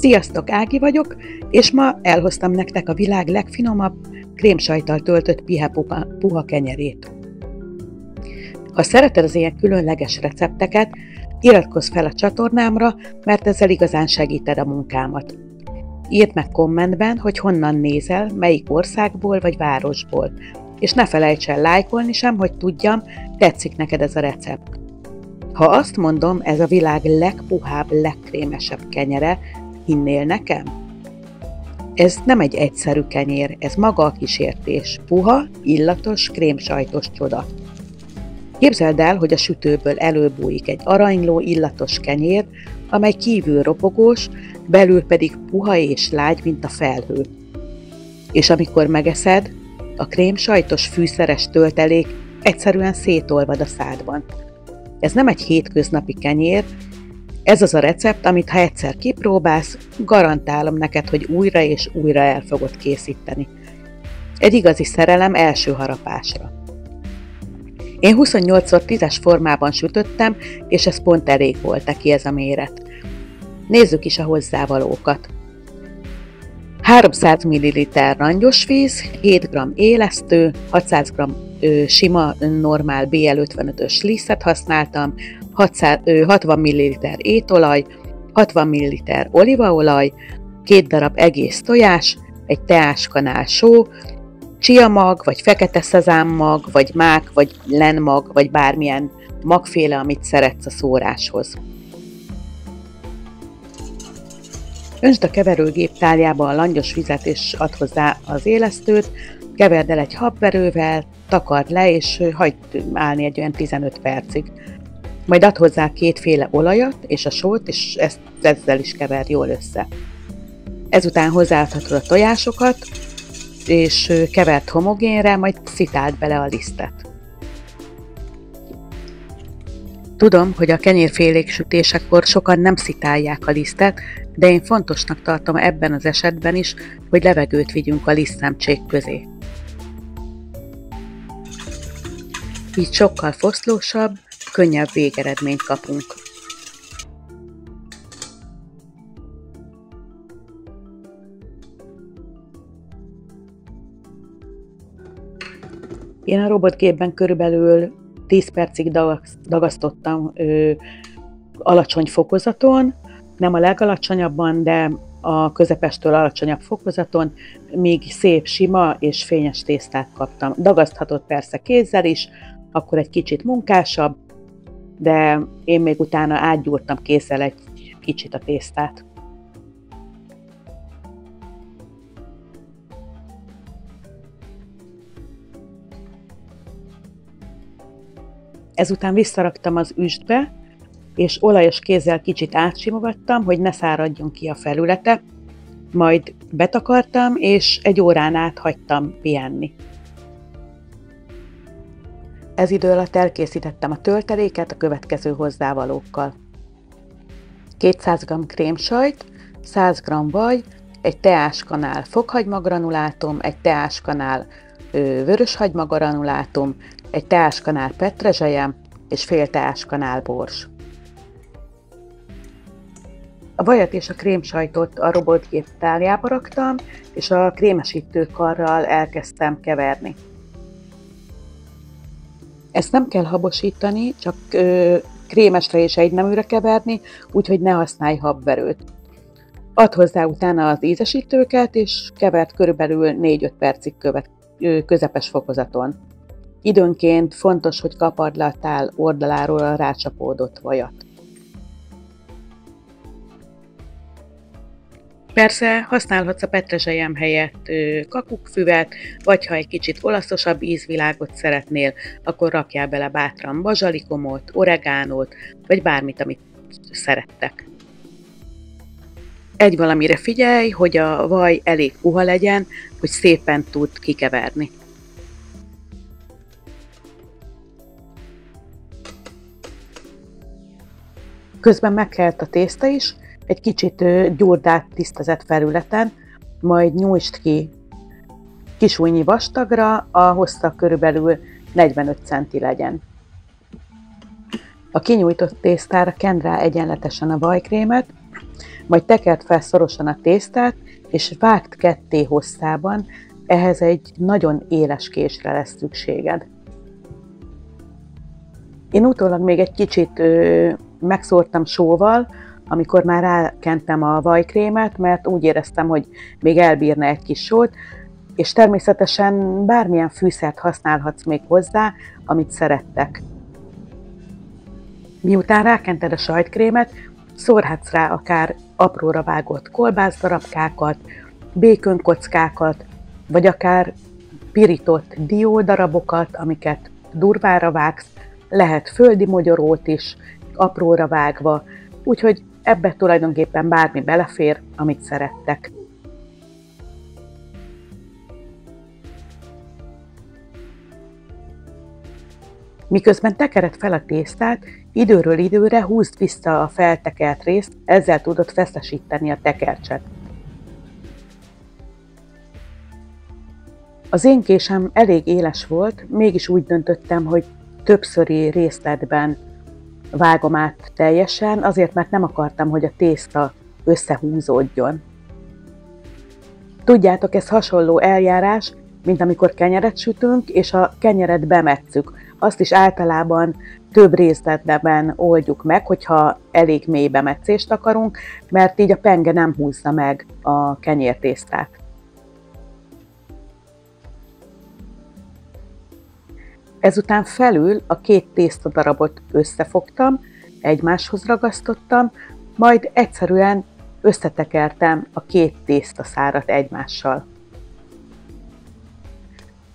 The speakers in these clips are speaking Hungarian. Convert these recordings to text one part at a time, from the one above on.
Sziasztok, Ági vagyok, és ma elhoztam nektek a világ legfinomabb, krémsajttal töltött puha kenyerét. Ha szereted az ilyen különleges recepteket, iratkozz fel a csatornámra, mert ezzel igazán segíted a munkámat. Írd meg kommentben, hogy honnan nézel, melyik országból vagy városból, és ne felejts el lájkolni sem, hogy tudjam, tetszik neked ez a recept. Ha azt mondom, ez a világ legpuhább, legkrémesebb kenyere, hinnél nekem? Ez nem egy egyszerű kenyér, ez maga a kísértés. Puha, illatos, krémsajtos csoda. Képzeld el, hogy a sütőből előbújik egy aranyló, illatos kenyér, amely kívül ropogós, belül pedig puha és lágy, mint a felhő. És amikor megeszed, a krémsajtos fűszeres töltelék egyszerűen szétolvad a szádban. Ez nem egy hétköznapi kenyér, ez az a recept, amit ha egyszer kipróbálsz, garantálom neked, hogy újra és újra el fogod készíteni. Egy igazi szerelem első harapásra. Én 28x10-es formában sütöttem, és ez pont elég volt neki ez a méret. Nézzük is a hozzávalókat. 300 ml langyos víz, 7 g élesztő, 600 g sima, normál BL55-ös lisztet használtam, 60 ml étolaj, 60 ml olívaolaj, 2 darab egész tojás, egy teáskanál só, csiamag, vagy fekete szezámmag, vagy mák, vagy lenmag, vagy bármilyen magféle, amit szeretsz a szóráshoz. Öntsd a keverőgép táljába a langyos vizet és add hozzá az élesztőt, keverd el egy habverővel, takard le és hagyd állni egy olyan 15 percig. Majd add hozzá kétféle olajat és a sót, és ezzel is keverd jól össze. Ezután hozzáadhatod a tojásokat, és keverd homogénre, majd szitáld bele a lisztet. Tudom, hogy a kenyérfélék sütésekor sokan nem szitálják a lisztet, de én fontosnak tartom ebben az esetben is, hogy levegőt vigyünk a lisztszemcsék közé. Így sokkal foszlósabb, könnyebb végeredményt kapunk. Én a robotgépben körülbelül 10 percig dagasztottam alacsony fokozaton, nem a legalacsonyabban, de a közepestől alacsonyabb fokozaton, míg szép, sima és fényes tésztát kaptam. Dagaszthatott persze kézzel is, akkor egy kicsit munkásabb, de én még utána átgyúrtam kézzel egy kicsit a tésztát. Ezután visszaraktam az üstbe, és olajos kézzel kicsit átsimogattam, hogy ne száradjon ki a felülete, majd betakartam, és egy órán át hagytam pihenni. Ez idő alatt elkészítettem a tölteléket a következő hozzávalókkal. 200 g krémsajt, 100 g vaj, egy teáskanál fokhagymagranulátum, egy teáskanál vöröshagymagranulátum, egy teáskanál petrezselyem és fél teáskanál bors. A vajat és a krémsajtot a robotgép táljába raktam, és a krémesítőkarral elkezdtem keverni. Ezt nem kell habosítani, csak krémesre és egyneműre keverni, úgyhogy ne használj habverőt. Add hozzá utána az ízesítőket, és keverd körülbelül 4-5 percig közepes fokozaton. Időnként fontos, hogy kapard le a tál oldaláról a rácsapódott vajat. Persze használhatsz a petrezselyem helyett kakukkfüvet, vagy ha egy kicsit olaszosabb ízvilágot szeretnél, akkor rakjál bele bátran bazsalikomot, oregánót, vagy bármit, amit szerettek. Egy valamire figyelj, hogy a vaj elég puha legyen, hogy szépen tud kikeverni. Közben megkelt a tészta is, egy kicsit gyúrd át tisztezett felületen, majd nyújtsd ki kisújnyi vastagra, a hossza körülbelül 45 cm legyen. A kinyújtott tésztára kend rá egyenletesen a vajkrémet, Majd tekerd fel szorosan a tésztát, és vágd ketté hosszában, ehhez egy nagyon éles késre lesz szükséged. Én utólag még egy kicsit megszórtam sóval, amikor már rákentem a vajkrémet, mert úgy éreztem, hogy még elbírna egy kis sót, és természetesen bármilyen fűszert használhatsz még hozzá, amit szerettek. Miután rákented a sajtkrémet, szórhatsz rá akár apróra vágott kolbászdarabkákat, békönkockákat, vagy akár pirított diódarabokat, amiket durvára vágsz, lehet földi mogyorót is, apróra vágva, úgyhogy ebbe tulajdonképpen bármi belefér, amit szerettek. Miközben tekered fel a tésztát, időről időre húzd vissza a feltekert részt, ezzel tudod feszesíteni a tekercset. Az én késem elég éles volt, mégis úgy döntöttem, hogy többszöri részletben vágom át teljesen, azért mert nem akartam, hogy a tészta összehúzódjon. Tudjátok, ez hasonló eljárás, mint amikor kenyeret sütünk, és a kenyeret bemetszük. Azt is általában több részletben oldjuk meg, hogyha elég mély bemetszést akarunk, mert így a penge nem húzza meg a kenyértésztát. Ezután felül a két tésztadarabot összefogtam, egymáshoz ragasztottam, majd egyszerűen összetekertem a két tésztaszárat egymással.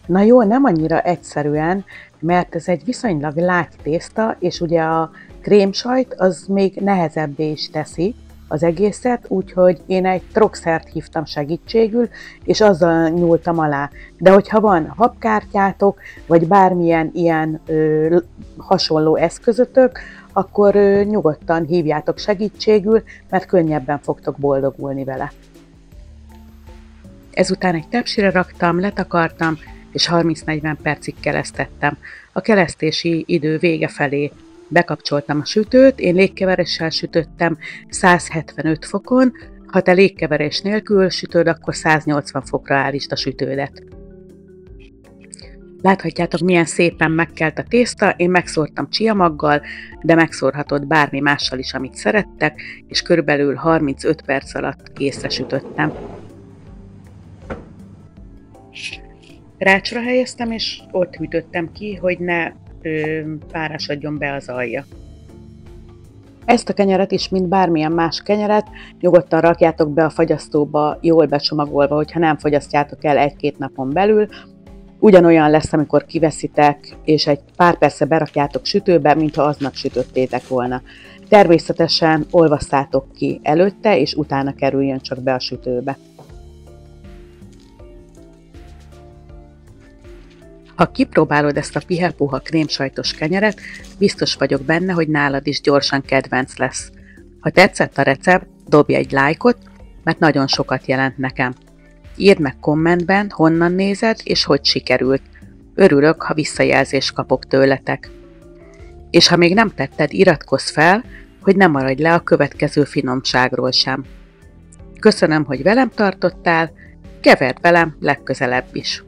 Na jó, nem annyira egyszerűen, mert ez egy viszonylag lágy tészta, és ugye a krémsajt az még nehezebbé is teszi az egészet, úgyhogy én egy trokszert hívtam segítségül, és azzal nyúltam alá. De hogyha van habkártyátok, vagy bármilyen ilyen hasonló eszközötök, akkor nyugodtan hívjátok segítségül, mert könnyebben fogtok boldogulni vele. Ezután egy tepsire raktam, letakartam, és 30-40 percig kelesztettem. A kelesztési idő vége felé bekapcsoltam a sütőt, én légkeveréssel sütöttem 175 fokon, ha te légkeverés nélkül sütöd, akkor 180 fokra állítsd a sütődet. Láthatjátok, milyen szépen megkelt a tészta, én megszórtam csiamaggal, de megszórhatod bármi mással is, amit szerettek, és körülbelül 35 perc alatt készre sütöttem. Rácsra helyeztem, és ott hűtöttem ki, hogy ne párásodjon be az alja. Ezt a kenyeret is, mint bármilyen más kenyeret, nyugodtan rakjátok be a fagyasztóba, jól becsomagolva, hogyha nem fogyasztjátok el 1-2 napon belül. Ugyanolyan lesz, amikor kiveszitek, és egy pár perce berakjátok sütőbe, mintha aznap sütöttétek volna. Természetesen olvasszátok ki előtte, és utána kerüljön csak be a sütőbe. Ha kipróbálod ezt a pihe-puha krémsajtos kenyeret, biztos vagyok benne, hogy nálad is gyorsan kedvenc lesz. Ha tetszett a recept, dobj egy lájkot, mert nagyon sokat jelent nekem. Írd meg kommentben, honnan nézed és hogy sikerült. Örülök, ha visszajelzést kapok tőletek. És ha még nem tetted, iratkozz fel, hogy ne maradj le a következő finomságról sem. Köszönöm, hogy velem tartottál, keverd velem legközelebb is.